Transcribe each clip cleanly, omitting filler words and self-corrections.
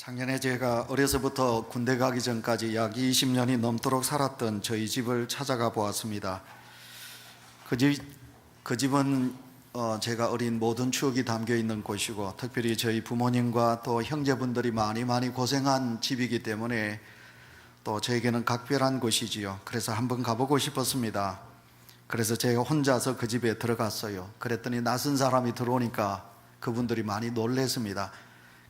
작년에 제가 어려서부터 군대 가기 전까지 약 20년이 넘도록 살았던 저희 집을 찾아가 보았습니다. 그 집은 제가 어린 모든 추억이 담겨 있는 곳이고, 특별히 저희 부모님과 또 형제분들이 많이 고생한 집이기 때문에 또 저에게는 각별한 곳이지요. 그래서 한번 가보고 싶었습니다. 그래서 제가 혼자서 그 집에 들어갔어요. 그랬더니 낯선 사람이 들어오니까 그분들이 많이 놀랐습니다.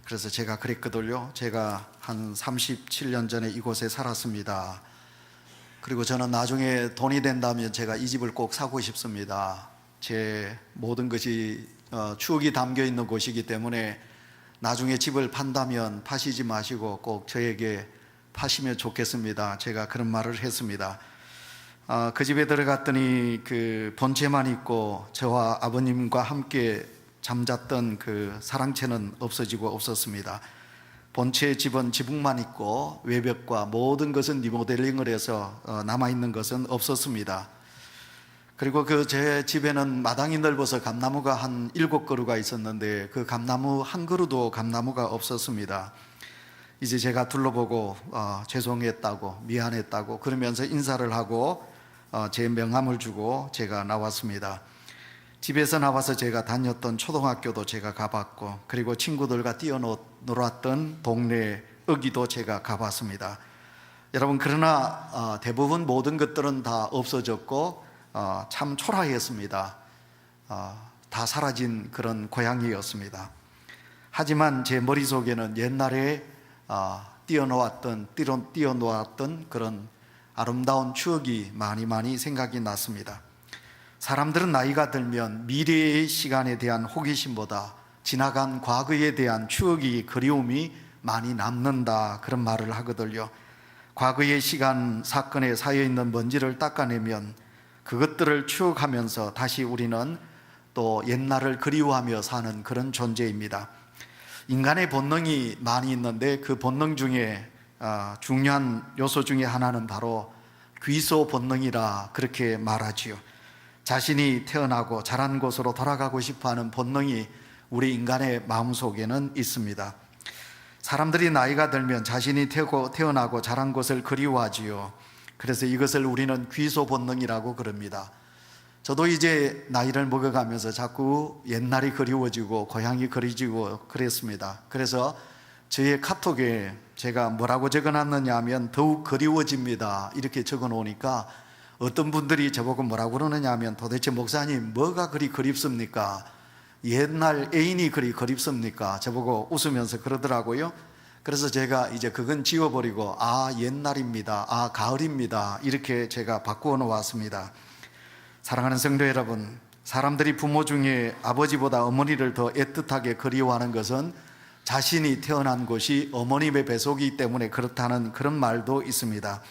그래서 제가 그랬거든요. 제가 한 37년 전에 이곳에 살았습니다. 그리고 저는 나중에 돈이 된다면 제가 이 집을 꼭 사고 싶습니다. 제 모든 것이 추억이 담겨 있는 곳이기 때문에 나중에 집을 판다면 파시지 마시고 꼭 저에게 파시면 좋겠습니다. 제가 그런 말을 했습니다. 그 집에 들어갔더니 그 본체만 있고 저와 아버님과 함께 잠잤던 그 사랑채는 없어지고 없었습니다. 본체의 집은 지붕만 있고 외벽과 모든 것은 리모델링을 해서 남아있는 것은 없었습니다. 그리고 제 집에는 마당이 넓어서 감나무가 한 7그루가 있었는데 그 감나무 한 그루도 감나무가 없었습니다. 이제 제가 둘러보고 죄송했다고 미안했다고 그러면서 인사를 하고 제 명함을 주고 제가 나왔습니다. 집에서 나와서 제가 다녔던 초등학교도 제가 가봤고, 그리고 친구들과 뛰어놀았던 동네 어기도 제가 가봤습니다. 여러분, 그러나 대부분 모든 것들은 다 없어졌고 참 초라했습니다. 다 사라진 그런 고향이었습니다. 하지만 제 머릿속에는 옛날에 뛰어놓았던 그런 아름다운 추억이 많이 생각이 났습니다. 사람들은 나이가 들면 미래의 시간에 대한 호기심보다 지나간 과거에 대한 추억이 그리움이 많이 남는다, 그런 말을 하거든요. 과거의 시간 사건에 쌓여있는 먼지를 닦아내면 그것들을 추억하면서 다시 우리는 또 옛날을 그리워하며 사는 그런 존재입니다. 인간의 본능이 많이 있는데 그 본능 중에 중요한 요소 중에 하나는 바로 귀소 본능이라 그렇게 말하지요. 자신이 태어나고 자란 곳으로 돌아가고 싶어하는 본능이 우리 인간의 마음속에는 있습니다. 사람들이 나이가 들면 자신이 태어나고 자란 곳을 그리워하지요. 그래서 이것을 우리는 귀소 본능이라고 그럽니다. 저도 이제 나이를 먹어가면서 자꾸 옛날이 그리워지고 고향이 그리워지고 그랬습니다. 그래서 저의 카톡에 제가 뭐라고 적어놨느냐 하면 더욱 그리워집니다 이렇게 적어놓으니까 어떤 분들이 저보고 뭐라고 그러느냐 하면, 도대체 목사님 뭐가 그리 그립습니까? 옛날 애인이 그리 그립습니까? 저보고 웃으면서 그러더라고요. 그래서 제가 이제 그건 지워버리고 옛날입니다, 가을입니다 이렇게 제가 바꾸어 놓았습니다. 사랑하는 성도 여러분, 사람들이 부모 중에 아버지보다 어머니를 더 애틋하게 그리워하는 것은 자신이 태어난 곳이 어머님의 뱃속이기 때문에 그렇다는 그런 말도 있습니다.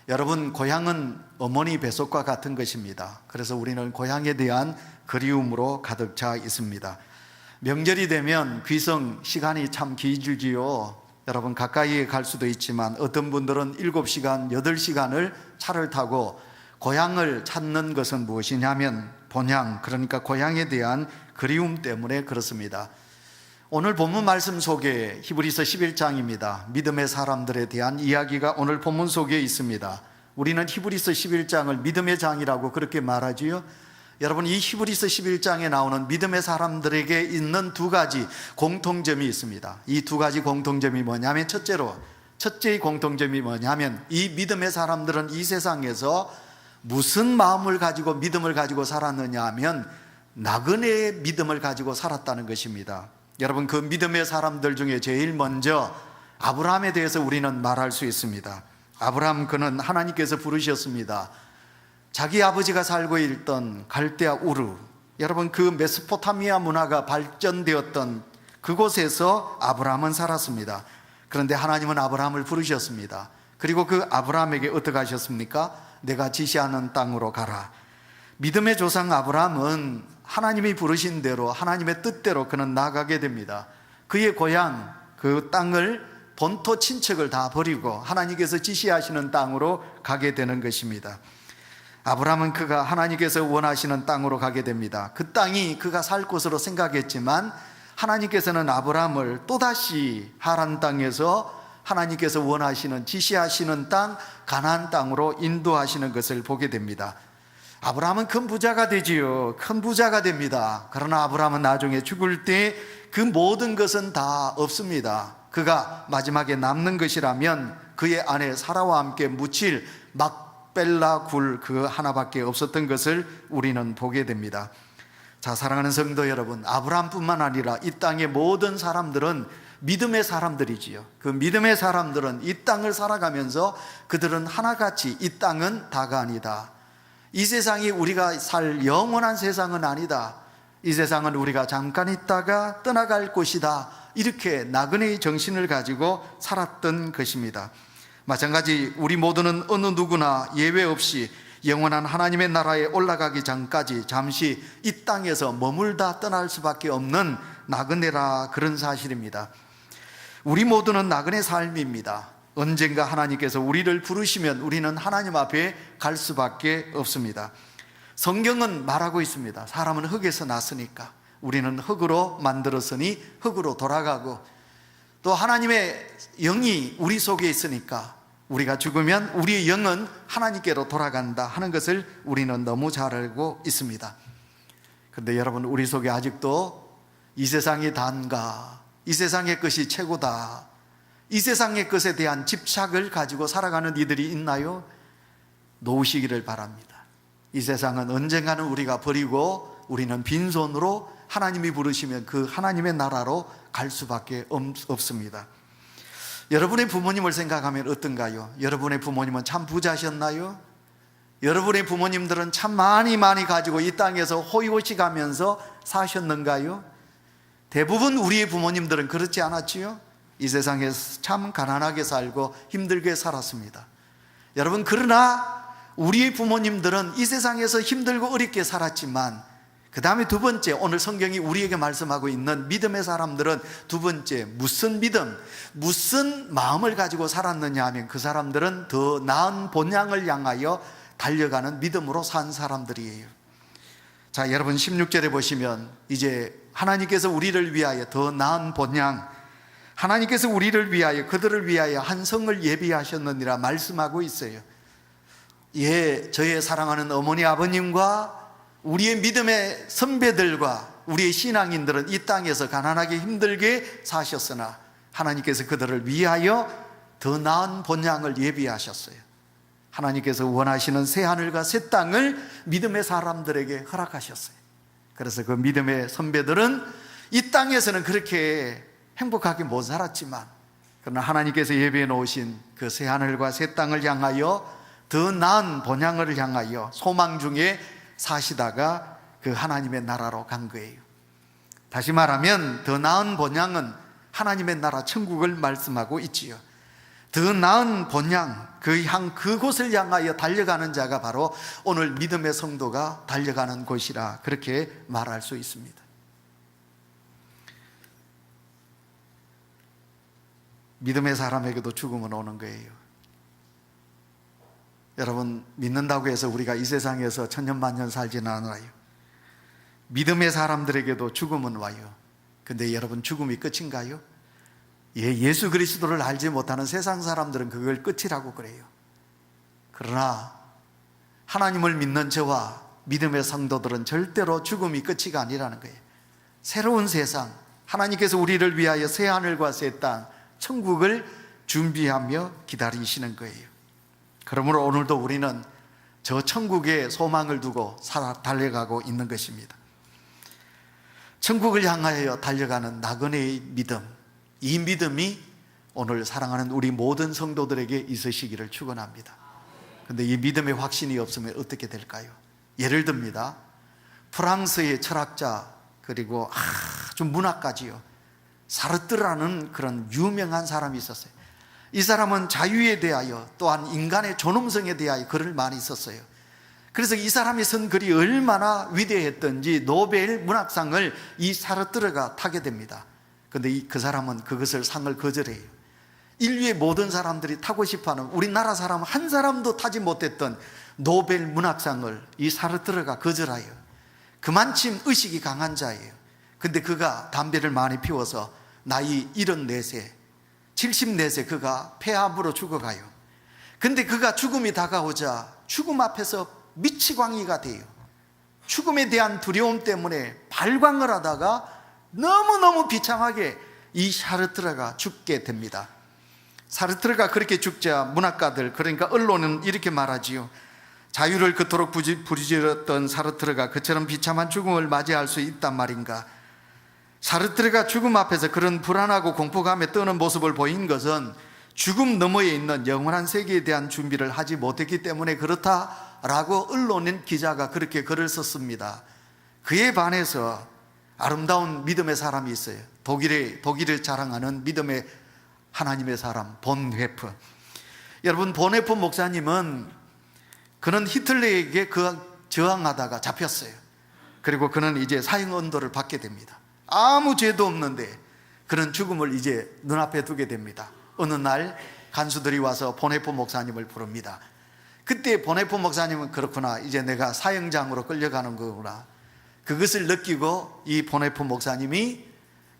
여러분, 고향은 어머니 뱃속과 같은 것입니다. 그래서 우리는 고향에 대한 그리움으로 가득 차 있습니다. 명절이 되면 귀성 시간이 참 길지요. 여러분, 가까이에 갈 수도 있지만 어떤 분들은 7시간, 8시간을 차를 타고 고향을 찾는 것은 무엇이냐면 본향, 그러니까 고향에 대한 그리움 때문에 그렇습니다. 오늘 본문 말씀 속에 히브리서 11장입니다. 믿음의 사람들에 대한 이야기가 오늘 본문 속에 있습니다. 우리는 히브리서 11장을 믿음의 장이라고 그렇게 말하지요. 여러분, 이 히브리서 11장에 나오는 믿음의 사람들에게 있는 두 가지 공통점이 있습니다. 이 두 가지 공통점이 뭐냐면, 첫째의 공통점이 뭐냐면, 이 믿음의 사람들은 이 세상에서 무슨 마음을 가지고 믿음을 가지고 살았느냐 하면 나그네의 믿음을 가지고 살았다는 것입니다. 여러분, 그 믿음의 사람들 중에 제일 먼저 아브라함에 대해서 우리는 말할 수 있습니다. 아브라함, 그는 하나님께서 부르셨습니다. 자기 아버지가 살고 있던 갈대아 우르, 여러분 그 메소포타미아 문화가 발전되었던 그곳에서 아브라함은 살았습니다. 그런데 하나님은 아브라함을 부르셨습니다. 그리고 그 아브라함에게 어떻게 하셨습니까? 내가 지시하는 땅으로 가라. 믿음의 조상 아브라함은 하나님이 부르신 대로, 하나님의 뜻대로 그는 나아가게 됩니다. 그의 고향, 그 땅을, 본토 친척을 다 버리고 하나님께서 지시하시는 땅으로 가게 되는 것입니다. 아브라함은 그가 하나님께서 원하시는 땅으로 가게 됩니다. 그 땅이 그가 살 곳으로 생각했지만 하나님께서는 아브라함을 또다시 하란 땅에서 하나님께서 원하시는, 지시하시는 땅, 가나안 땅으로 인도하시는 것을 보게 됩니다. 아브라함은 큰 부자가 되지요. 큰 부자가 됩니다. 그러나 아브라함은 나중에 죽을 때 그 모든 것은 다 없습니다. 그가 마지막에 남는 것이라면 그의 아내 사라와 함께 묻힐 막벨라 굴 그 하나밖에 없었던 것을 우리는 보게 됩니다. 자, 사랑하는 성도 여러분, 아브라함뿐만 아니라 이 땅의 모든 사람들은 믿음의 사람들이지요. 그 믿음의 사람들은 이 땅을 살아가면서 그들은 하나같이 이 땅은 다가 아니다, 이 세상이 우리가 살 영원한 세상은 아니다, 이 세상은 우리가 잠깐 있다가 떠나갈 곳이다, 이렇게 나그네의 정신을 가지고 살았던 것입니다. 마찬가지 우리 모두는 어느 누구나 예외 없이 영원한 하나님의 나라에 올라가기 전까지 잠시 이 땅에서 머물다 떠날 수밖에 없는 나그네라, 그런 사실입니다. 우리 모두는 나그네 삶입니다. 언젠가 하나님께서 우리를 부르시면 우리는 하나님 앞에 갈 수밖에 없습니다. 성경은 말하고 있습니다. 사람은 흙에서 났으니까 우리는 흙으로 만들었으니 흙으로 돌아가고, 또 하나님의 영이 우리 속에 있으니까 우리가 죽으면 우리의 영은 하나님께로 돌아간다 하는 것을 우리는 너무 잘 알고 있습니다. 그런데 여러분, 우리 속에 아직도 이 세상이 단가, 이 세상의 것이 최고다, 이 세상의 것에 대한 집착을 가지고 살아가는 이들이 있나요? 놓으시기를 바랍니다. 이 세상은 언젠가는 우리가 버리고 우리는 빈손으로 하나님이 부르시면 그 하나님의 나라로 갈 수밖에 없습니다. 여러분의 부모님을 생각하면 어떤가요? 여러분의 부모님은 참 부자셨나요? 여러분의 부모님들은 참 많이 가지고 이 땅에서 호의호식 하면서 사셨는가요? 대부분 우리의 부모님들은 그렇지 않았지요? 이 세상에서 참 가난하게 살고 힘들게 살았습니다. 여러분, 그러나 우리의 부모님들은 이 세상에서 힘들고 어렵게 살았지만, 그 다음에 두 번째, 오늘 성경이 우리에게 말씀하고 있는 믿음의 사람들은 두 번째, 무슨 믿음, 무슨 마음을 가지고 살았느냐 하면 그 사람들은 더 나은 본향을 향하여 달려가는 믿음으로 산 사람들이에요. 자, 여러분 16절에 보시면 이제 하나님께서 우리를 위하여 더 나은 본향, 하나님께서 우리를 위하여, 그들을 위하여 한 성을 예비하셨느니라 말씀하고 있어요. 예, 저의 사랑하는 어머니 아버님과 우리의 믿음의 선배들과 우리의 신앙인들은 이 땅에서 가난하게 힘들게 사셨으나 하나님께서 그들을 위하여 더 나은 본향을 예비하셨어요. 하나님께서 원하시는 새 하늘과 새 땅을 믿음의 사람들에게 허락하셨어요. 그래서 그 믿음의 선배들은 이 땅에서는 그렇게 행복하게 못 살았지만, 그러나 하나님께서 예비해 놓으신 그 새 하늘과 새 땅을 향하여, 더 나은 본향을 향하여 소망 중에 사시다가 그 하나님의 나라로 간 거예요. 다시 말하면 더 나은 본향은 하나님의 나라 천국을 말씀하고 있지요. 더 나은 본향, 그곳을 향하여 달려가는 자가 바로 오늘 믿음의 성도가 달려가는 곳이라, 그렇게 말할 수 있습니다. 믿음의 사람에게도 죽음은 오는 거예요. 여러분, 믿는다고 해서 우리가 이 세상에서 천년만년 살지는 않아요. 믿음의 사람들에게도 죽음은 와요. 근데 여러분, 죽음이 끝인가요? 예수 그리스도를 알지 못하는 세상 사람들은 그걸 끝이라고 그래요. 그러나 하나님을 믿는 저와 믿음의 성도들은 절대로 죽음이 끝이 아니라는 거예요. 새로운 세상, 하나님께서 우리를 위하여 새 하늘과 새 땅, 천국을 준비하며 기다리시는 거예요. 그러므로 오늘도 우리는 저 천국에 소망을 두고 달려가고 있는 것입니다. 천국을 향하여 달려가는 나그네의 믿음, 이 믿음이 오늘 사랑하는 우리 모든 성도들에게 있으시기를 축원합니다. 그런데 이 믿음의 확신이 없으면 어떻게 될까요? 예를 듭니다. 프랑스의 철학자, 그리고 아주 문학가지요, 사르트르라는 그런 유명한 사람이 있었어요. 이 사람은 자유에 대하여, 또한 인간의 존엄성에 대하여 글을 많이 썼어요. 그래서 이 사람이 쓴 글이 얼마나 위대했던지 노벨 문학상을 이 사르트르가 타게 됩니다. 그런데 그 사람은 그것을 상을 거절해요. 인류의 모든 사람들이 타고 싶어하는, 우리나라 사람 한 사람도 타지 못했던 노벨 문학상을 이 사르트르가 거절해요. 그만큼 의식이 강한 자예요. 근데 그가 담배를 많이 피워서 나이 74세, 74세 그가 폐암으로 죽어가요. 근데 그가 죽음이 다가오자 죽음 앞에서 미치광이가 돼요. 죽음에 대한 두려움 때문에 발광을 하다가 너무너무 비참하게 이 샤르트르가 죽게 됩니다. 샤르트르가 그렇게 죽자 문학가들, 그러니까 언론은 이렇게 말하지요. 자유를 그토록 부르짖었던 샤르트르가 그처럼 비참한 죽음을 맞이할 수 있단 말인가. 샤르트르가 죽음 앞에서 그런 불안하고 공포감에 떠는 모습을 보인 것은 죽음 너머에 있는 영원한 세계에 대한 준비를 하지 못했기 때문에 그렇다라고 언론인 기자가 그렇게 글을 썼습니다. 그에 반해서 아름다운 믿음의 사람이 있어요. 독일을 자랑하는 믿음의 하나님의 사람 본헤프. 여러분, 본헤프 목사님은 그는 히틀러에게 저항하다가 잡혔어요. 그리고 그는 이제 사형 언도를 받게 됩니다. 아무 죄도 없는데 그는 죽음을 이제 눈앞에 두게 됩니다. 어느 날 간수들이 와서 본헤프 목사님을 부릅니다. 그때 본헤프 목사님은 그렇구나, 이제 내가 사형장으로 끌려가는 거구나, 그것을 느끼고 이 본헤프 목사님이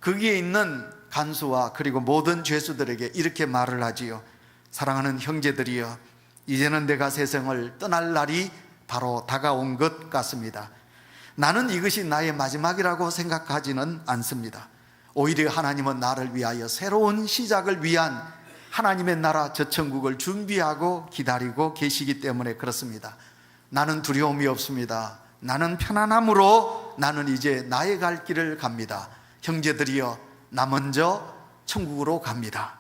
거기에 있는 간수와 그리고 모든 죄수들에게 이렇게 말을 하지요. 사랑하는 형제들이여, 이제는 내가 세상을 떠날 날이 바로 다가온 것 같습니다. 나는 이것이 나의 마지막이라고 생각하지는 않습니다. 오히려 하나님은 나를 위하여 새로운 시작을 위한 하나님의 나라 저 천국을 준비하고 기다리고 계시기 때문에 그렇습니다. 나는 두려움이 없습니다. 나는 편안함으로 나는 이제 나의 갈 길을 갑니다. 형제들이여, 나 먼저 천국으로 갑니다.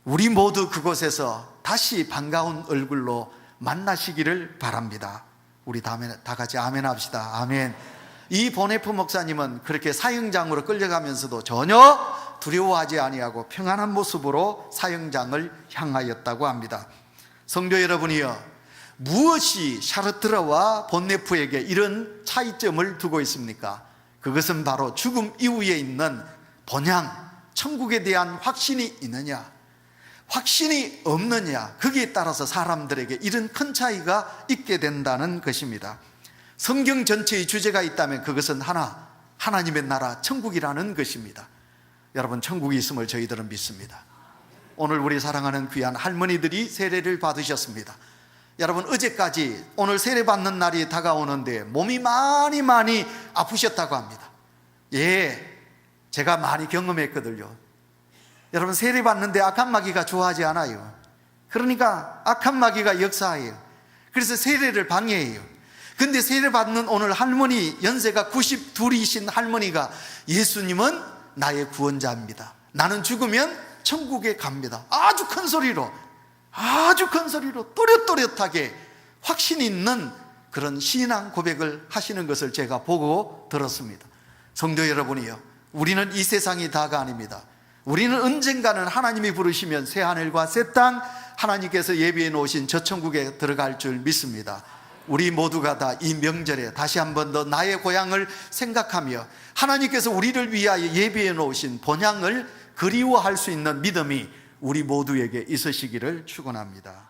우리 모두 그곳에서 다시 반가운 얼굴로 만나시기를 바랍니다. 우리 다 같이 아멘 합시다. 아멘. 이 본헤프 목사님은 그렇게 사형장으로 끌려가면서도 전혀 두려워하지 아니하고 평안한 모습으로 사형장을 향하였다고 합니다. 성도 여러분이여, 무엇이 샤르트르와 본헤프에게 이런 차이점을 두고 있습니까? 그것은 바로 죽음 이후에 있는 본향, 천국에 대한 확신이 있느냐, 확신이 없느냐, 거기에 따라서 사람들에게 이런 큰 차이가 있게 된다는 것입니다. 성경 전체의 주제가 있다면 그것은 하나님의 나라 천국이라는 것입니다. 여러분, 천국이 있음을 저희들은 믿습니다. 오늘 우리 사랑하는 귀한 할머니들이 세례를 받으셨습니다. 여러분, 어제까지 오늘 세례 받는 날이 다가오는데 몸이 많이 아프셨다고 합니다. 예, 제가 많이 경험했거든요. 여러분, 세례 받는데 악한 마귀가 좋아하지 않아요. 그러니까 악한 마귀가 역사해요. 그래서 세례를 방해해요. 근데 세례 받는 오늘 할머니, 연세가 92이신 할머니가, 예수님은 나의 구원자입니다, 나는 죽으면 천국에 갑니다, 아주 큰 소리로 또렷또렷하게 확신 있는 그런 신앙 고백을 하시는 것을 제가 보고 들었습니다. 성도 여러분이요, 우리는 이 세상이 다가 아닙니다. 우리는 언젠가는 하나님이 부르시면 새 하늘과 새 땅, 하나님께서 예비해 놓으신 저 천국에 들어갈 줄 믿습니다. 우리 모두가 다 이 명절에 다시 한 번 더 나의 고향을 생각하며 하나님께서 우리를 위하여 예비해 놓으신 본향을 그리워할 수 있는 믿음이 우리 모두에게 있으시기를 축원합니다.